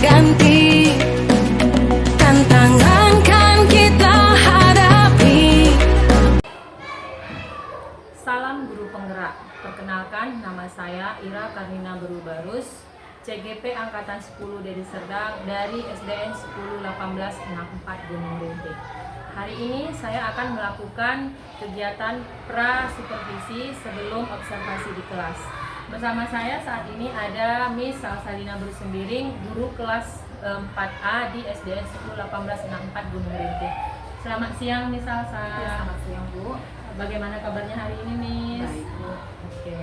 berganti, tantangan kan kita hadapi. Salam Guru Penggerak. Perkenalkan, nama saya Ira Karnina Berubarus, CGP Angkatan 10 Deli Serdang dari SDN 101864 Gunung Rintik. Hari ini saya akan melakukan kegiatan pra-supervisi sebelum observasi di kelas. Bersama saya saat ini ada Miss Salsalina Bersembiring, guru kelas 4A di SDN 101864 Gunung Rintik. Selamat siang Miss Salsa. Ya, selamat siang Bu. Bagaimana kabarnya hari ini Miss? Baik Bu. Oke.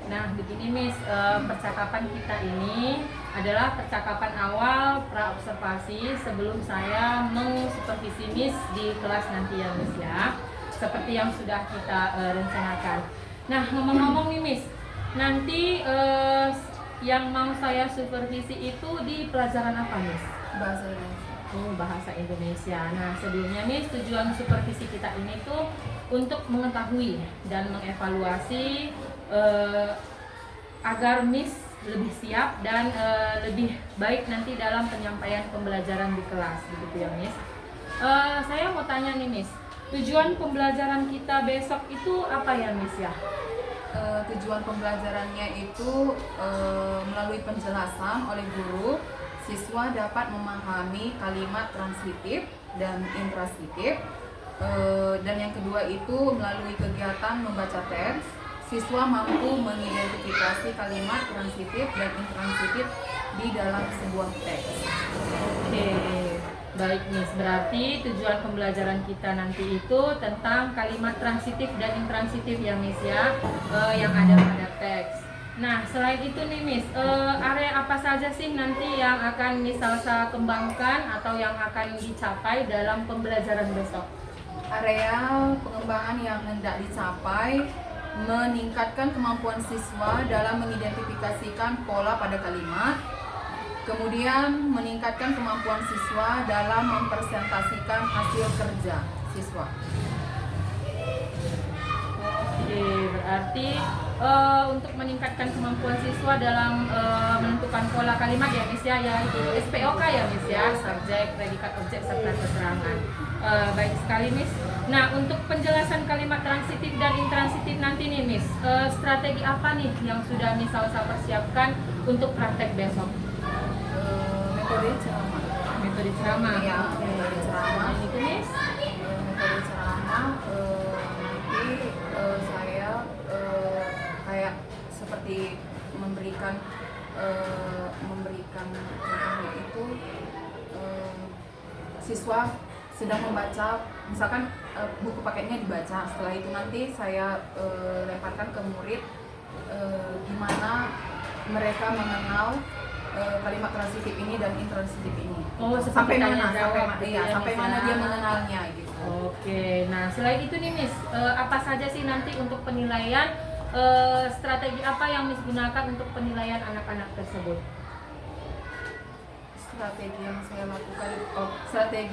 Nah, begini Miss, percakapan kita ini adalah percakapan awal pra-observasi sebelum saya mengsupervisi Miss di kelas nanti ya Miss ya. Seperti yang sudah kita rencanakan. Nah, ngomong-ngomong nih Miss, nanti yang mau saya supervisi itu di pelajaran apa Miss? Bahasa Indonesia. Bahasa Indonesia. Nah, sebelumnya Miss, tujuan supervisi kita ini tuh untuk mengetahui dan mengevaluasi agar Miss lebih siap dan lebih baik nanti dalam penyampaian pembelajaran di kelas, begitu ya Miss. Saya mau tanya nih Miss, tujuan pembelajaran kita besok itu apa ya Miss ya? Tujuan pembelajarannya itu melalui penjelasan oleh guru, siswa dapat memahami kalimat transitif dan intransitif. Dan yang kedua itu melalui kegiatan membaca teks, siswa mampu mengidentifikasi kalimat transitif dan intransitif di dalam sebuah teks. Oke, baik Miss. Berarti tujuan pembelajaran kita nanti itu tentang kalimat transitif dan intransitif ya Miss ya, yang ada pada teks. Nah, selain itu nih Miss, area apa saja sih nanti yang akan Miss Salsa kembangkan atau yang akan dicapai dalam pembelajaran besok? Area pengembangan yang hendak dicapai meningkatkan kemampuan siswa dalam mengidentifikasikan pola pada kalimat, kemudian meningkatkan kemampuan siswa dalam mempresentasikan hasil kerja siswa. Oke, berarti untuk meningkatkan kemampuan siswa dalam menentukan pola kalimat ya Miss ya, yaitu SPOK ya Miss ya, subjek, predikat, objek, serta keterangan. Baik sekali Miss. Nah, untuk penjelasan kalimat transitif dan intransitif nanti nih Miss, strategi apa nih yang sudah Miss Salsa persiapkan untuk praktek besok? Metode ceramah. Metode ceramah. Ya, Oke. metode ceramah. Itu Miss. Metode ceramah nanti saya kayak seperti memberikan contohnya itu siswa sedang membaca, misalkan buku paketnya dibaca, setelah itu nanti saya lemparkan ke murid gimana mereka mengenal kalimat transitif ini dan intransitif ini. Oh, sampai tanya mana jawab gitu ya, sampai Miss, mana ya. dia mengenalnya gitu. Oke, nah selain itu nih Miss, apa saja sih nanti untuk penilaian, strategi apa yang Miss gunakan untuk penilaian anak-anak tersebut? Strategi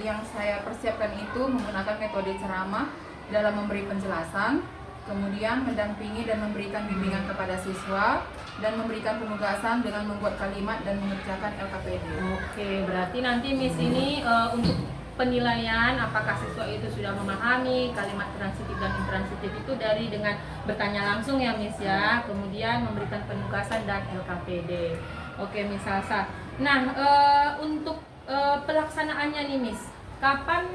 yang saya persiapkan itu menggunakan metode ceramah dalam memberi penjelasan, kemudian mendampingi dan memberikan bimbingan kepada siswa, dan memberikan penugasan dengan membuat kalimat dan mengerjakan LKPD. Oke, berarti nanti Miss ini untuk penilaian apakah siswa itu sudah memahami kalimat transitif dan intransitif itu dari dengan bertanya langsung ya Miss ya, kemudian memberikan penugasan dan LKPD. Oke Miss Salsa. Nah, untuk pelaksanaannya nih Miss, kapan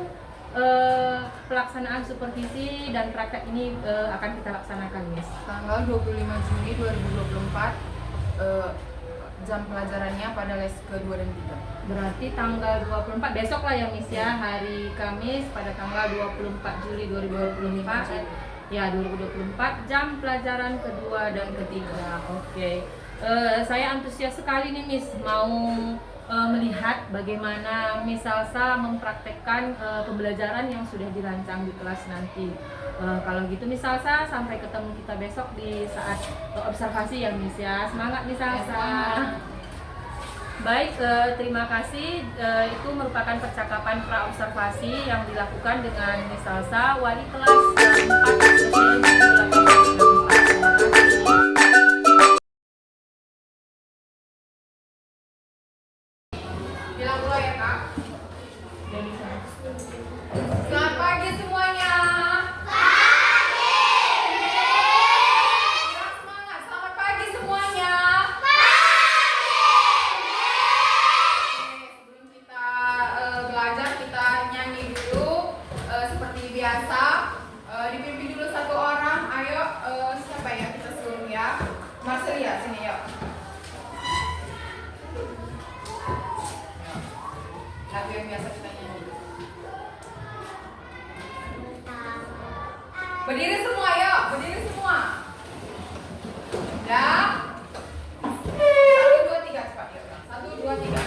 pelaksanaan supervisi dan praktek ini akan kita laksanakan Miss? Tanggal 25 Juni 2024, jam pelajarannya pada les ke-2 dan 3. Berarti tanggal 24 besok lah ya Miss ya, hari Kamis pada tanggal 24 Juli 2024 ya 2024, jam pelajaran kedua dan ketiga. Oke. Saya antusias sekali nih Miss mau melihat bagaimana Miss Salsa mempraktekkan pembelajaran yang sudah dirancang di kelas nanti. Kalau gitu Miss Salsa, sampai ketemu kita besok di saat observasi ya Miss ya. Semangat Miss Salsa. Baik, terima kasih. Itu merupakan percakapan pra-observasi yang dilakukan dengan Miss Salsa, wali kelas 4 SDN mulai ya Kak. Dari sana. Selamat pagi semuanya. Semangat, selamat pagi semuanya. Oke, sebelum kita belajar, kita nyanyi dulu seperti biasa. Dipimpin dulu satu orang. Ayo, siapa ya? Kita suruh ya. Marcelia, sini yuk. Lagu yang biasa kita nyanyi. Berdiri semua yuk, berdiri semua. Ya. 1, 2, 3 cepat yuk. 1, 2, 3.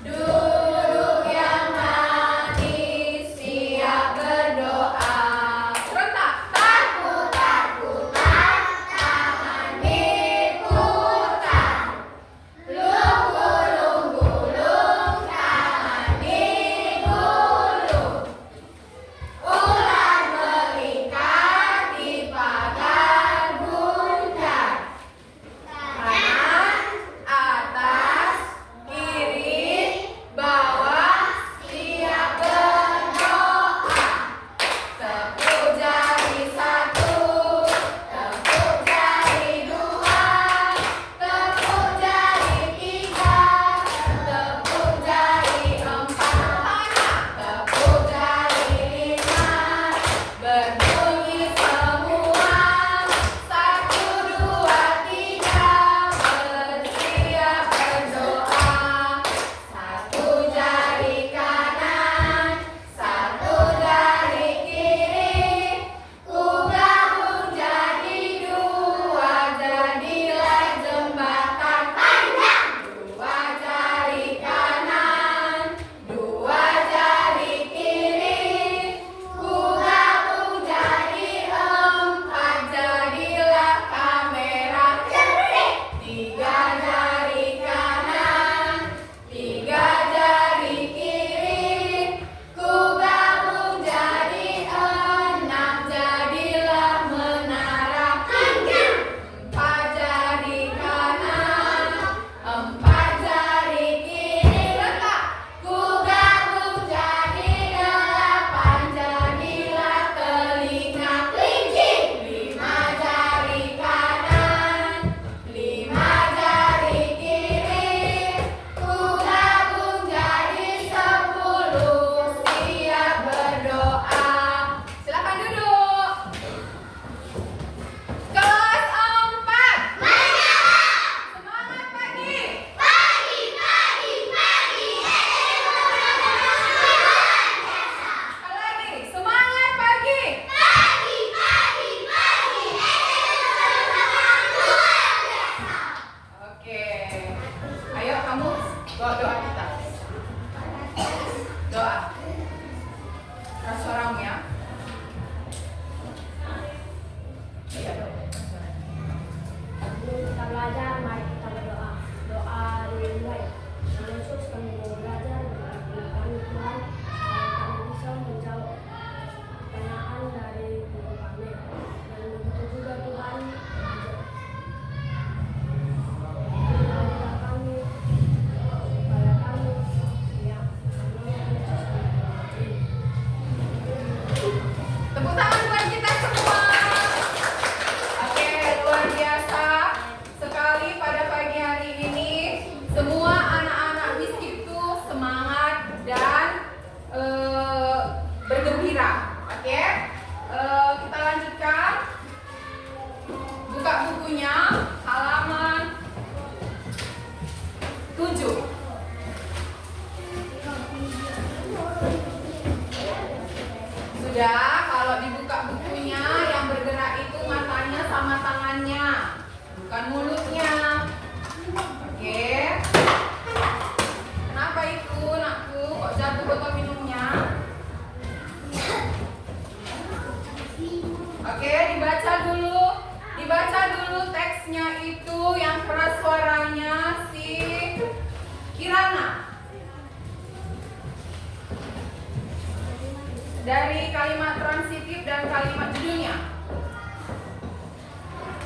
Do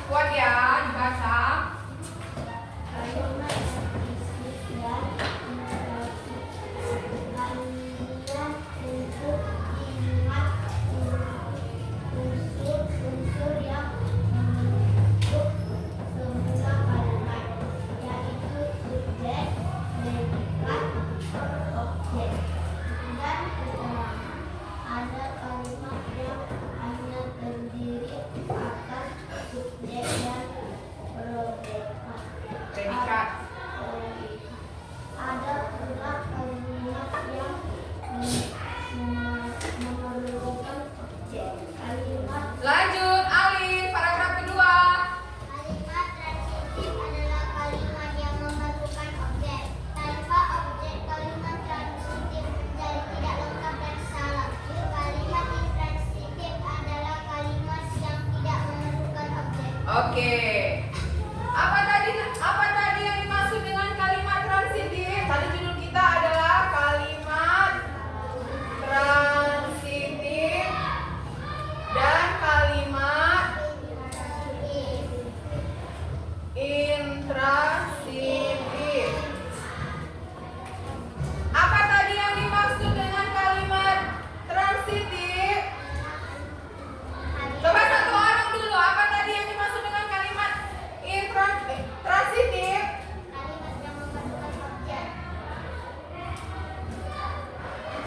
Kuat ya dibaca. Predikat. Ada pula kalimat yang memerlukan objek. Kalimat Lanjut, Alin, paragraf kedua. kalimat transitif adalah kalimat yang memerlukan objek. Tanpa objek, kalimat transitif menjadi tidak lengkap dan salah. Kalimat intransitif adalah kalimat yang tidak memerlukan objek. Oke. Apa tadi yang dimaksud dengan kalimat transitif? Tadi judul kita adalah kalimat transitif dan kalimat intransitif. Apa tadi yang dimaksud dengan kalimat transitif? Coba satu orang dulu, apa tadi yang dimaksud dengan kalimat transitif? Kalimat yang memerlukan objek.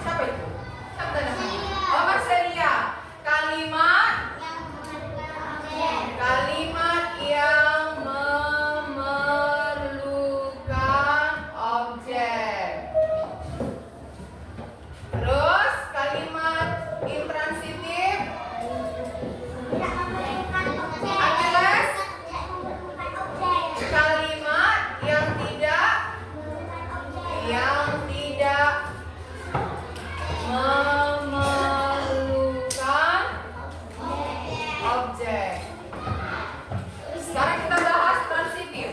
Siapa itu? Siapa namanya? Oh, Marcelia. Kalimat Yang memerlukan objek. kalimat yang memerlukan objek. Terus kalimat intransitif Tidak memerlukan objek. Achilles? Tidak memerlukan objek. Kalimat yang tidak Memerlukan objek. memerlukan objek. Sekarang kita bahas transitif.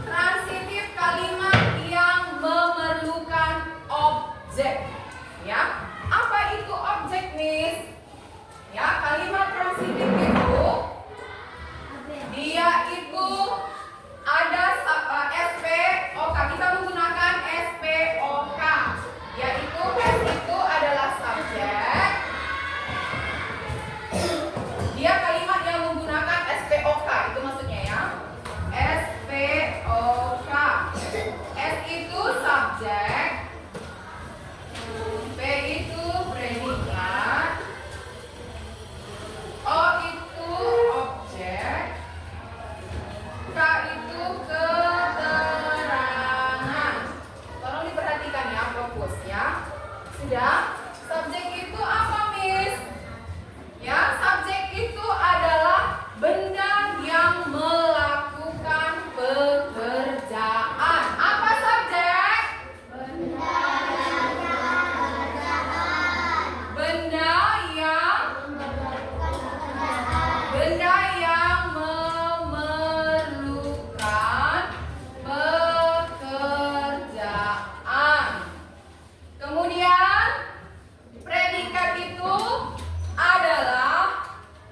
Transitif kalimat yang memerlukan objek. Ya, apa itu objek, Miss? Ya, kalimat transitif itu dia itu ada SPOK. Kita menggunakan SPOK, yaitu S itu adalah subjek. Dia kalimat yang menggunakan SPOK, itu maksudnya ya. SPOK. S itu subjek, P itu predikat, O itu objek, K itu keterangan. Tolong diperhatikan ya, fokus ya. Sudah? Subjek itu apa, Miss? Ya, subjek itu adalah benda yang melakukan pekerjaan. Apa subjek? Benda yang memerlukan pekerjaan. Kemudian predikat itu adalah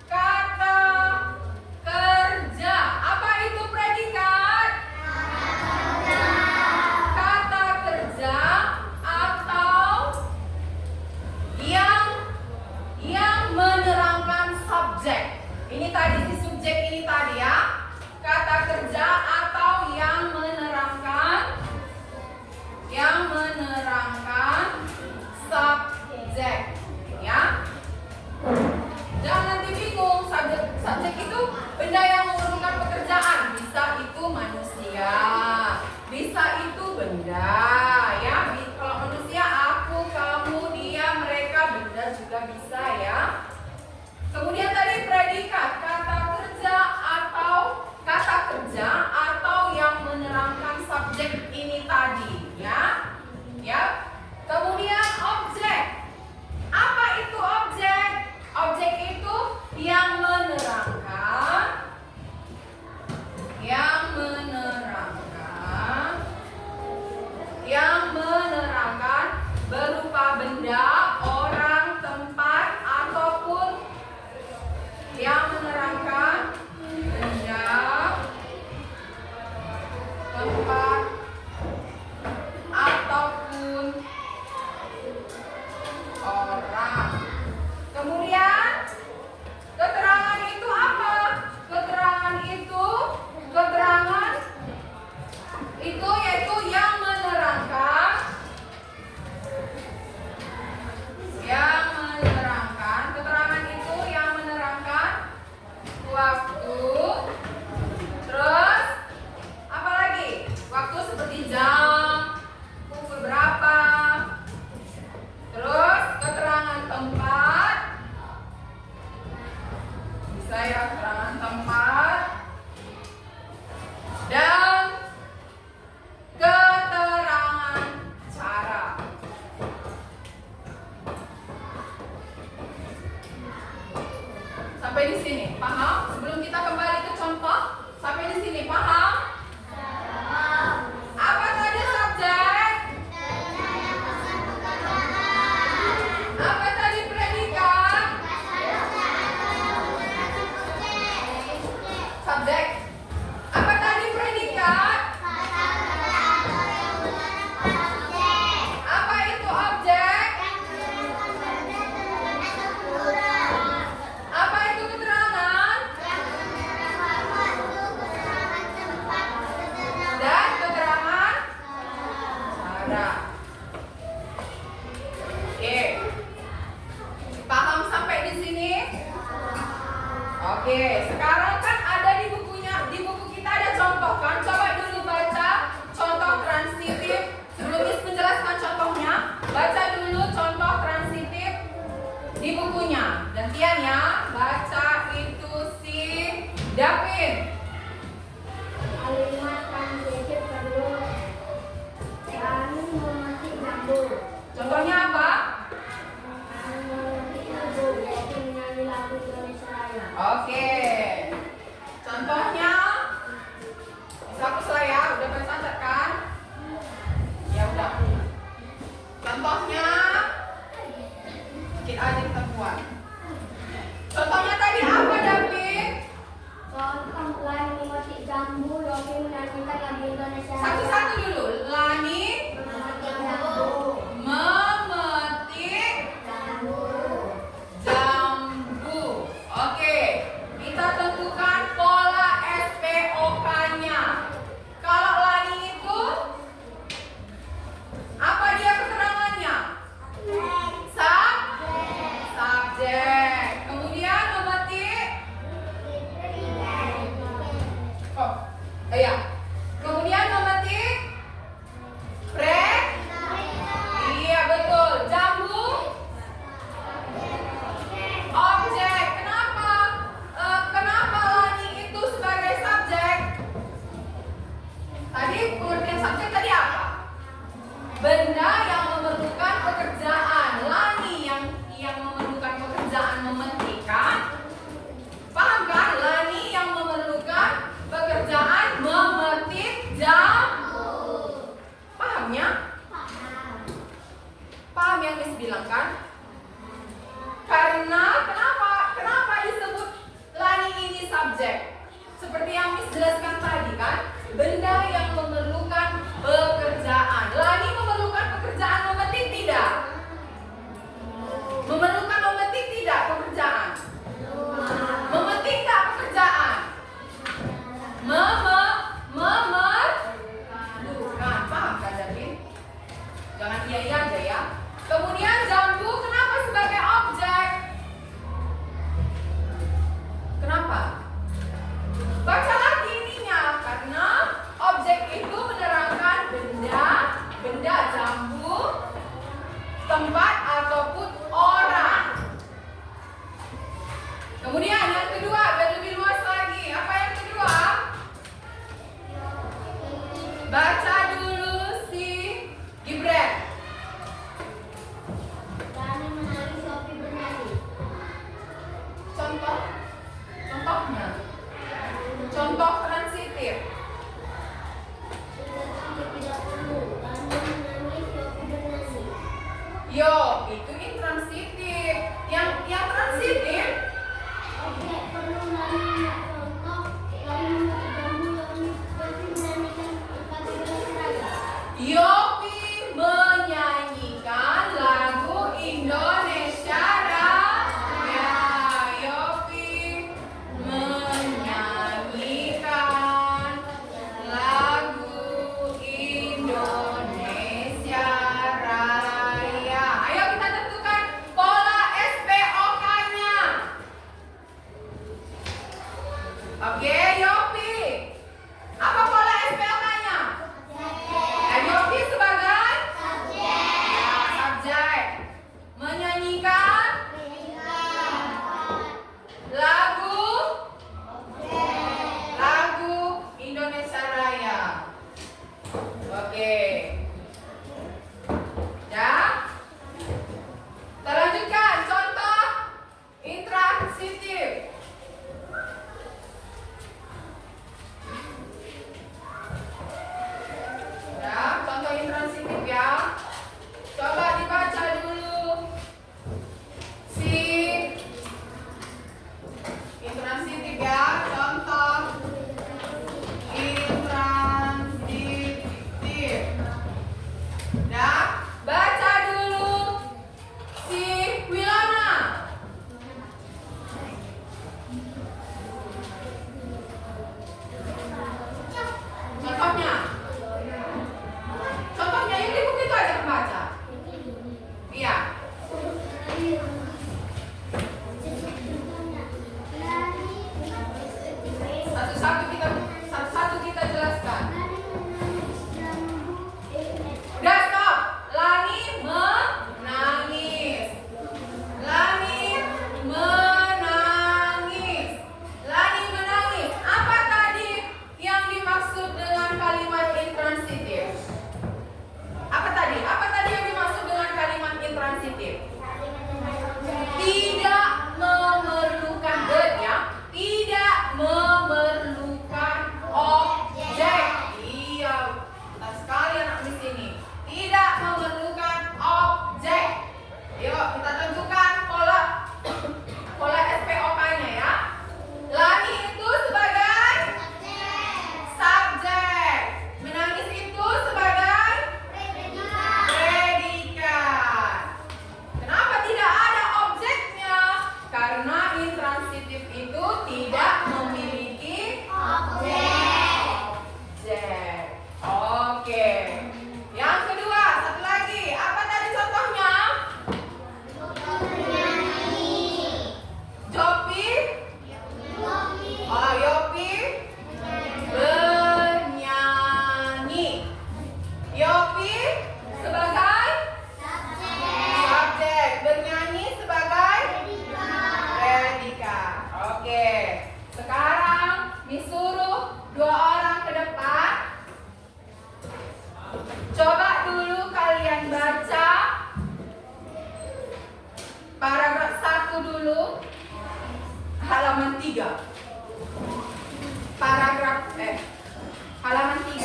kata kerja. Apa itu predikat? Kata kerja atau yang menerangkan subjek. Ini tadi si subjek ini tadi ya. Kata kerja atau yang menerangkan subjek. Ya. Jangan nanti bingung, subjek itu benda yang memerlukan pekerjaan. Bisa itu manusia, bisa itu benda, ya. Kalau manusia aku, kamu, dia, mereka, benda juga bisa ya. Kemudian tadi predikat, kata kerja Subjek. Apa tadi predikat? Apa itu objek? Apa itu keterangan? Dan keterangan cara. Oke. Paham sampai di sini? Oke, sekarang kan ada di buku kita ada contoh kan? Coba dulu baca contoh transitif. Sebelum Miss menjelaskan contohnya, baca dulu contoh transitif di bukunya. Gantian ya, baca itu si David. Kalimat transitif perlu kami memetik jambu. Contohnya apa? Kami memetik jambu, yaitu menyanyi lagu Indonesia Raya. Oke. Contohnya bisa hapus lah ya, udah bercatat kan? Ya udah. Contohnya dikit aja kita buat. Contohnya tadi apa, David? Contoh lain memetik jambu, Yofi menyanyikan lagu Indonesia Raya. Satu-satu dulu. Lani Memetik jambu. memetik Jambu. jambu. Oke, kita tentukan pola SPOK-nya. Kalau Lani itu apa dia keterangannya? Subjek. Kemudian memetik. Oh, iya. Kemudian memetik. Iya betul. Jambu. Objek. Kenapa? Kenapa Lani itu sebagai subjek? Tadi pengertian subjek tadi apa? Benda yang memerlukan pekerjaan. Lani yang memerlukan pekerjaan memetik kan? Paham kan? Lani yang memerlukan pekerjaan memetik jambu. Pahamnya? Paham yang Miss bilang kan? Karena kenapa disebut Lani ini subjek? Seperti yang Miss jelaskan tadi kan? Benda yang memerlukan pekerjaan. Lani memerlukan pekerjaan memetik tidak? Memerlukan memetik tidak pekerjaan? Memetik tak pekerjaan? Memerlukan. Paham kan David? Jangan iya aja ya. Kemudian jambu kenapa sebagai objek? Kenapa? Baca lagi ininya. Karena objek itu menerangkan benda jambu, tempat ataupun orang. Kemudian yang kedua, biar lebih luas lagi. Apa yang kedua? Baca dulu si Gibran. Kami menari, Sophie bernyanyi. Contohnya. Contoh transitif. Tidak perlu. Kami menangis, Sophie bernyanyi. Yo, itu intransitif. Yang transitif. Objek perlu lalu contoh kami memetik jambu, Yofi menyanyikan lagu Indonesia Raya. Yopi menyanyikan lagu Indonesia Raya. Yopi menyanyikan lagu Indonesia Raya. Ayo kita tentukan pola SPOK-nya. Oke, Yopi. Apa pola SPOK-nya? Yopi sebagai subjek. Menyanyikan lagu Indonesia Raya. Oke. Ya. Kita lanjutkan contoh intransitif. Satu-satu kita jelaskan. Udah stop. Lani menangis. Lani menangis. Lani menangis. Apa tadi yang dimaksud dengan kalimat intransitif? Apa tadi? Apa tadi yang dimaksud dengan kalimat intransitif? Tidak memerlukan verb ya. Tidak memerlukan objek. Iya, betul sekali anak di sini. Tidak memerlukan objek. Yuk, kita tentukan pola SPOK-nya ya. Lani itu sebagai subjek. Menangis itu sebagai predikat. Kenapa tidak ada objeknya? Karena intransitif itu tidak memiliki objek. Oke. Yang kedua, satu lagi. Apa tadi contohnya? Jopi? Oh, Yopi bernyanyi. Yopi sebagai subjek, bernyanyi sebagai predikat. Oke. Sekarang disuruh dua orang ke depan. Coba dulu kalian baca paragraf 1 dulu, halaman 3. Halaman 3.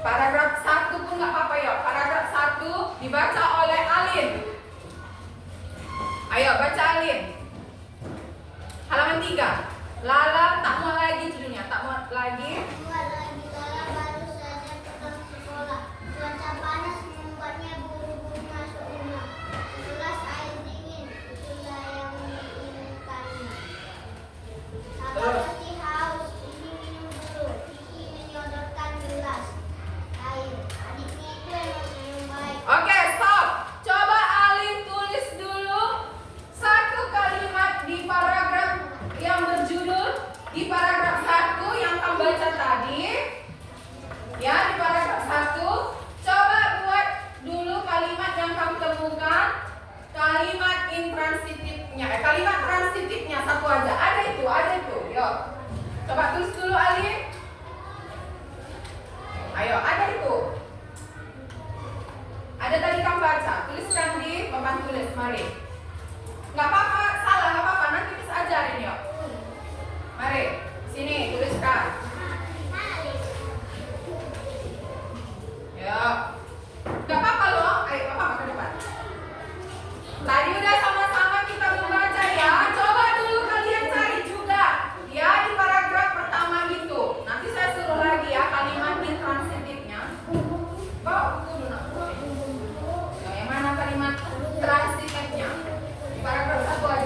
Paragraf 1 pun nggak apa-apa ya. Paragraf 1 dibaca oleh Alin. Ayo baca Alin. Halaman 3. Lala tak mau lagi judulnya, tak mau lagi. Dua lagi Lala baru saja pulang sekolah. Cuaca panas membuatnya buru-buru masuk rumah. Gelas air dingin, itulah yang diinginkannya. Sabar pasti haus, ini minum dulu. Kiki menyodorkan gelas air. Adiknya itu emang yang baik. Oke, stop. Coba Alin tulis dulu satu kalimat di paragraf yang berjudul, di paragraf 1 yang kamu baca tadi. Ya, di paragraf 1. Coba buat dulu kalimat yang kamu temukan. Kalimat intransitifnya, kalimat transitifnya satu aja. Ada itu. Yuk. Coba tulis dulu Alin. Ayo, ada itu. Ada tadi kamu baca. Tuliskan di papan tulis, mari. Nggak apa-apa, salah nggak apa-apa. Nanti bisa ajarin yuk. Mari, sini tuliskan. Yuk. Nggak apa-apa loh. Ayo, apa-apa ke depan. Tadi udah sama-sama kita membaca ya. Coba dulu kalian cari juga. Ya, di paragraf pertama itu. Nanti saya suruh lagi ya kalimat intransitifnya. Bawa buku dulu nak. Yang mana kalimat transitifnya? Di paragraf 1 aja.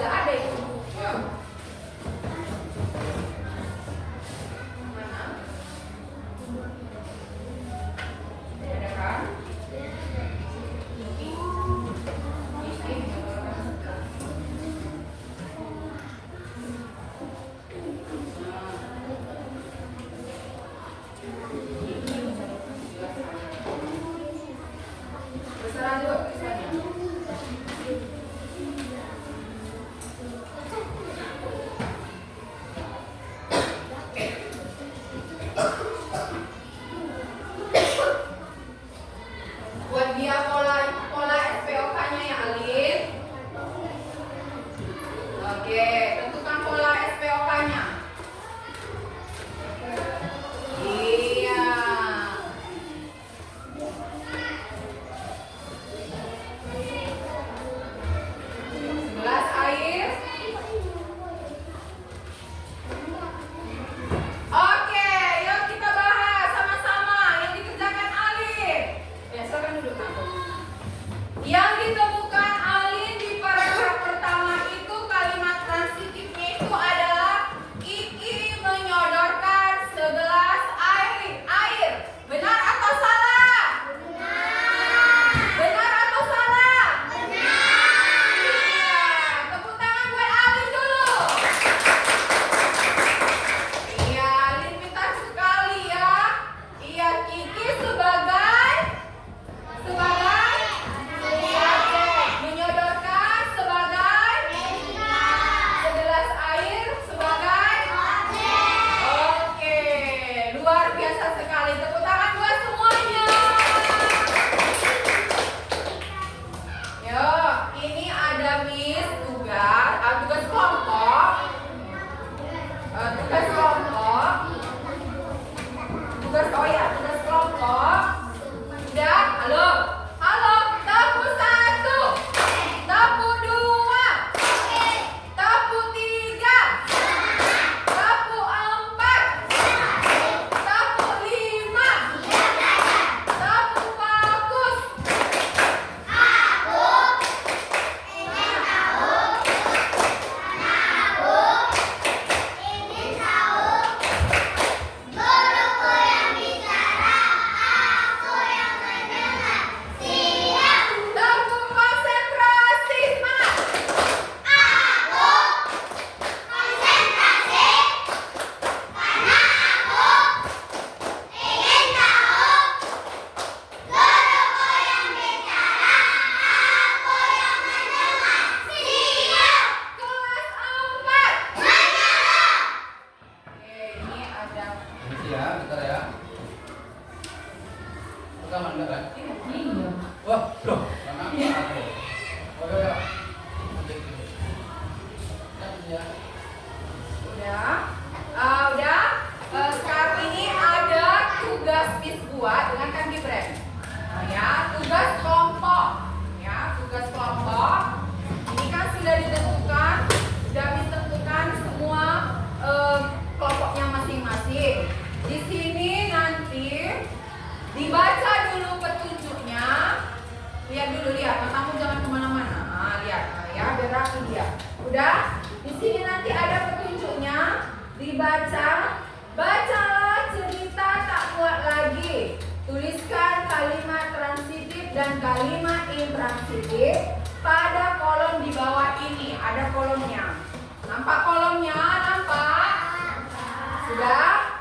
Sudah?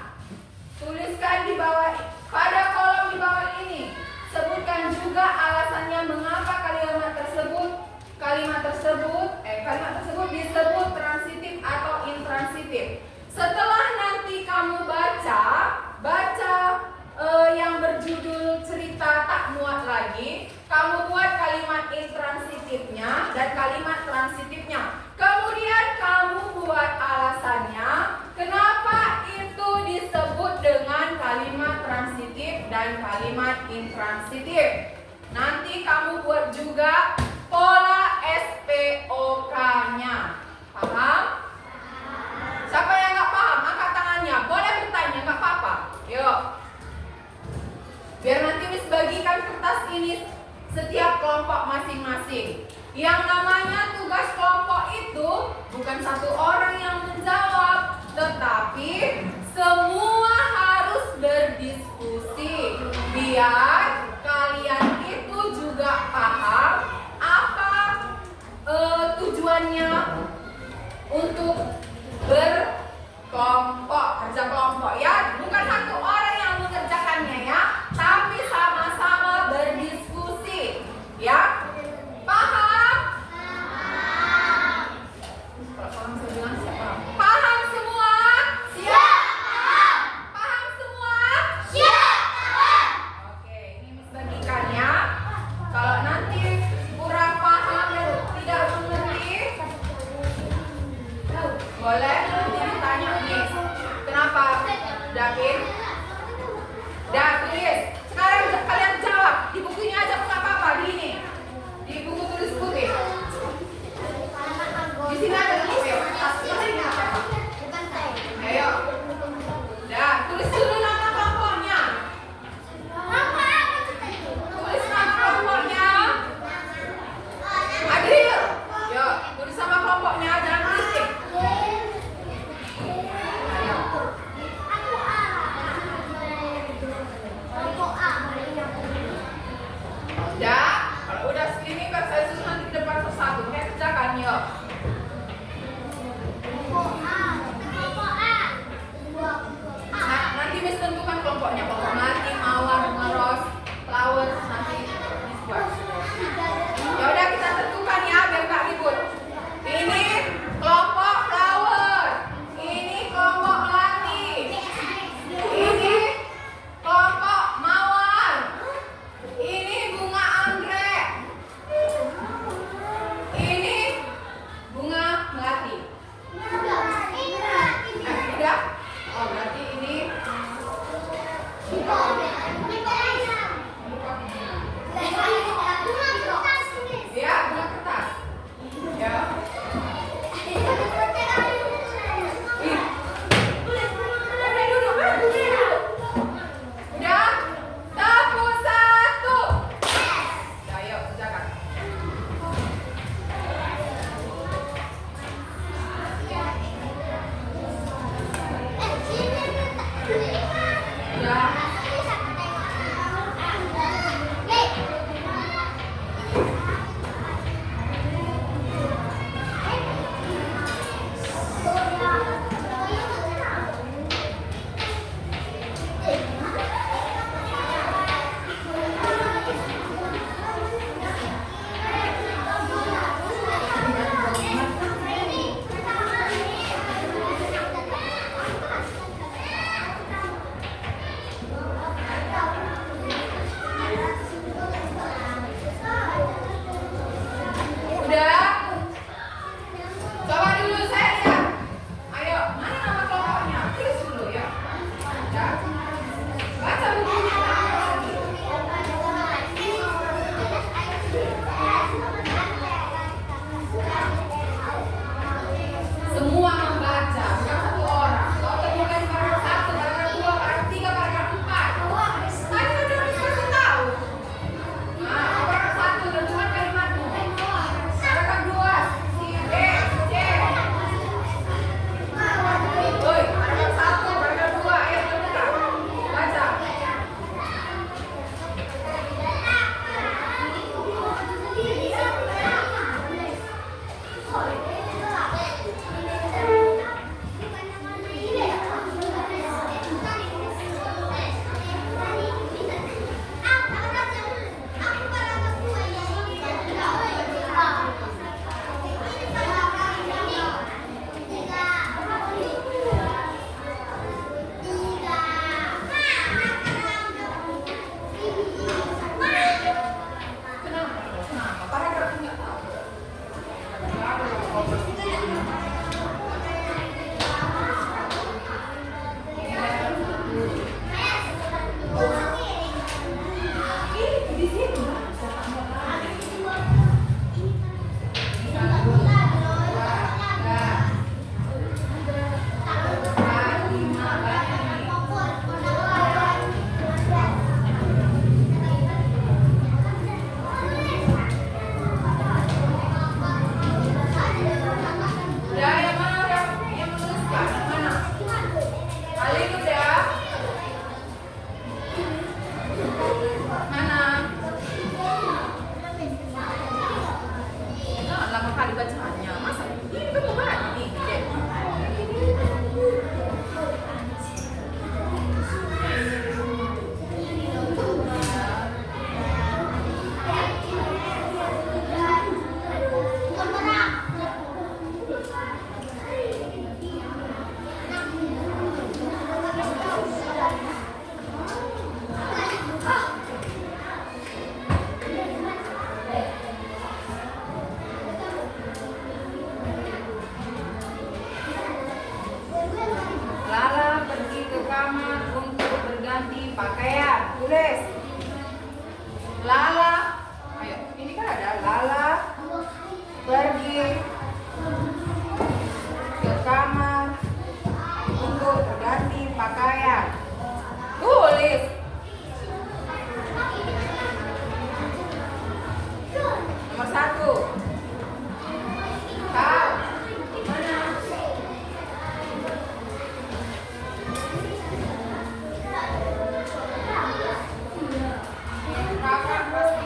Tuliskan di bawah, pada kolom di bawah ini. Sebutkan juga alasannya mengapa kalimat tersebut disebut transitif atau intransitif. Setelah nanti kamu baca yang berjudul cerita tak muat lagi, kamu buat kalimat intransitifnya dan kalimat transitifnya. Kemudian kamu buat alasannya kenapa itu disebut dengan kalimat transitif dan kalimat intransitif. Nanti kamu buat juga pola SPOK-nya. Paham? Siapa yang nggak paham, angkat tangannya. Boleh bertanya, nggak apa-apa. Yuk. Biar nanti Miss bagikan kertas ini setiap kelompok masing-masing. Yang namanya tugas kelompok itu bukan satu orang yang menjawab, tetapi semua harus berdiskusi. Biar kalian itu juga paham apa tujuannya untuk berkelompok, kerja kelompok ya. Bukan satu orang yang mengerjakannya ya, tapi sama-sama berdiskusi ya. Paham? Kalau paham saya bilang siapa? Paham semua? Siap. Paham semua? Siap. Oke, ini Miss bagikan ya. Kalau nanti kurang paham dan tidak mengerti, boleh nanti ditanya Miss. Kenapa, David? Dah tulis. Sekarang kalian jawab. Di bukunya aja pun apa-apa. Di ini. Di buku tulis putih. Di sini ada buku ya. Ayo. Dah, tulis dulu nama kelompoknya. Tulis nama kelompoknya. Adil. Yuk, tulis nama kelompoknya. Jangan berisik. Ayo. pakaian. Tulis. Lala. Ayo, ini kan ada Lala pergi ke kamar untuk berganti pakaian. Tulis. Nomor 1. Kau di mana? Kakak kelas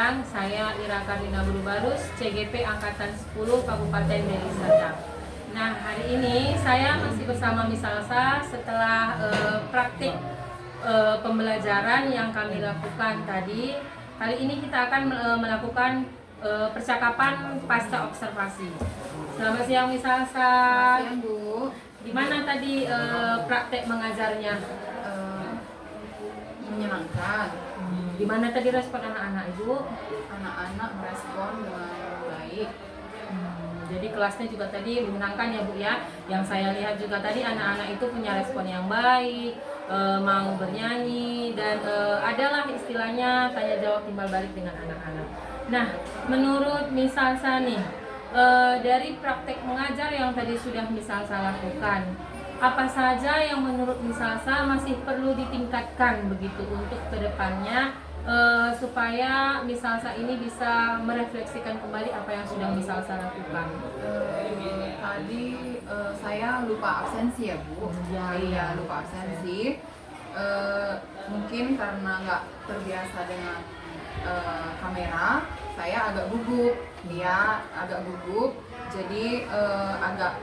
Serdang. Saya Ira Karina Berubarus, CGP Angkatan 10 Kabupaten Deli Serdang. Nah, hari ini saya masih bersama Miss Salsa setelah praktik pembelajaran yang kami lakukan tadi. Kali ini kita akan melakukan percakapan pasca observasi. Selamat siang Miss Salsa. Siang, Bu. Gimana tadi praktek mengajarnya? Menyenangkan. Gimana tadi respon anak-anak Ibu? Anak-anak merespon dengan baik. Jadi kelasnya juga tadi menyenangkan ya Bu ya. Yang saya lihat juga tadi anak-anak itu punya respon yang baik, mau bernyanyi dan adalah istilahnya tanya jawab timbal balik dengan anak-anak. Nah, menurut Miss Salsa nih, dari praktek mengajar yang tadi sudah Miss Salsa lakukan, apa saja yang menurut Miss Salsa masih perlu ditingkatkan begitu untuk kedepannya supaya Miss Salsa ini bisa merefleksikan kembali apa yang sudah Miss Salsa lakukan? Tadi saya lupa absensi ya, Bu. Iya, lupa absensi. Mungkin karena nggak terbiasa dengan kamera, saya agak gugup. Ya, agak gugup. Jadi agak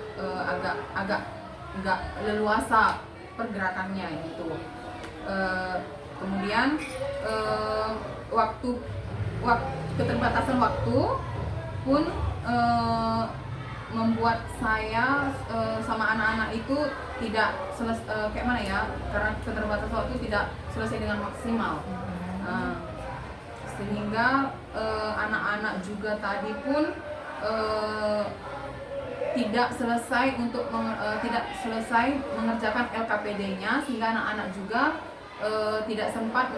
nggak leluasa pergerakannya gitu. Kemudian keterbatasan waktu pun membuat saya sama anak-anak itu tidak kayak mana ya, karena keterbatasan waktu tidak selesai dengan maksimal. Sehingga anak-anak juga tadi pun tidak selesai mengerjakan LKPD-nya, sehingga anak-anak juga tidak sempat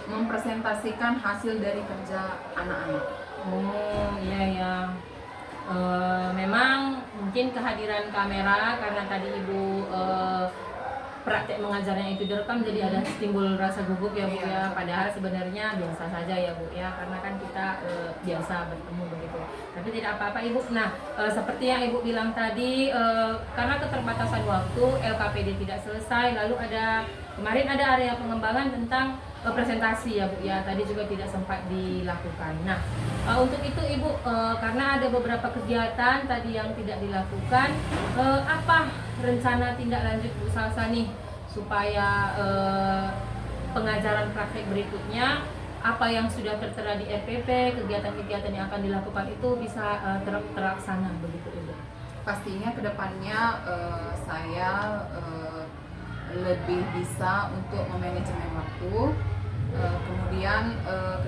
mempresentasikan hasil dari kerja anak-anak. Oh iya ya. Memang mungkin kehadiran kamera karena tadi Ibu praktek mengajarnya itu direkam jadi ada timbul rasa gugup ya Bu ya. Padahal sebenarnya biasa saja ya Bu ya, karena kan kita biasa bertemu begitu. Tapi tidak apa-apa Ibu. Nah, seperti yang Ibu bilang tadi, karena keterbatasan waktu LKPD tidak selesai, lalu kemarin ada area pengembangan tentang presentasi ya Bu ya, tadi juga tidak sempat dilakukan. Nah, untuk itu Ibu, karena ada beberapa kegiatan tadi yang tidak dilakukan, apa rencana tindak lanjut Bu Salsa nih supaya pengajaran praktek berikutnya, apa yang sudah tertera di RPP, kegiatan-kegiatan yang akan dilakukan itu bisa terlaksana begitu Ibu? Pastinya kedepannya saya lebih bisa untuk memanajemen waktu, kemudian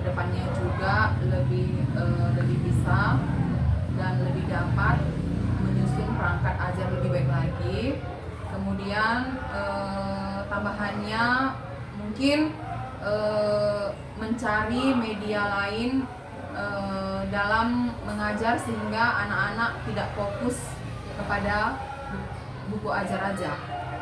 kedepannya juga lebih bisa dan lebih dapat menyusun perangkat ajar lebih baik lagi. Kemudian tambahannya mungkin mencari media lain dalam mengajar sehingga anak-anak tidak fokus kepada buku ajar aja.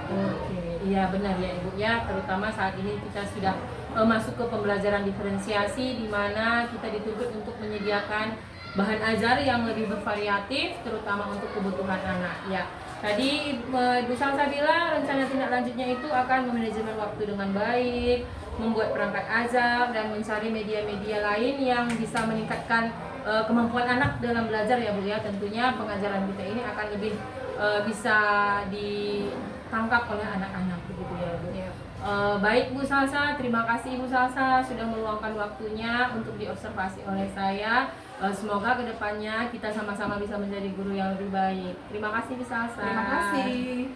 Oke, iya benar ya Ibu ya, terutama saat ini kita sudah masuk ke pembelajaran diferensiasi di mana kita dituntut untuk menyediakan bahan ajar yang lebih bervariatif terutama untuk kebutuhan anak ya. Tadi Bu Salsa bilang rencana tindak lanjutnya itu akan memanajemen waktu dengan baik, membuat perangkat ajar dan mencari media-media lain yang bisa meningkatkan kemampuan anak dalam belajar ya Bu ya. Tentunya pengajaran kita ini akan lebih bisa ditangkap oleh anak-anak begitu ya Bu. Baik Bu Salsa, terima kasih Bu Salsa sudah meluangkan waktunya untuk diobservasi oleh saya. Semoga kedepannya kita sama-sama bisa menjadi guru yang lebih baik. Terima kasih Bu Salsa. Terima kasih.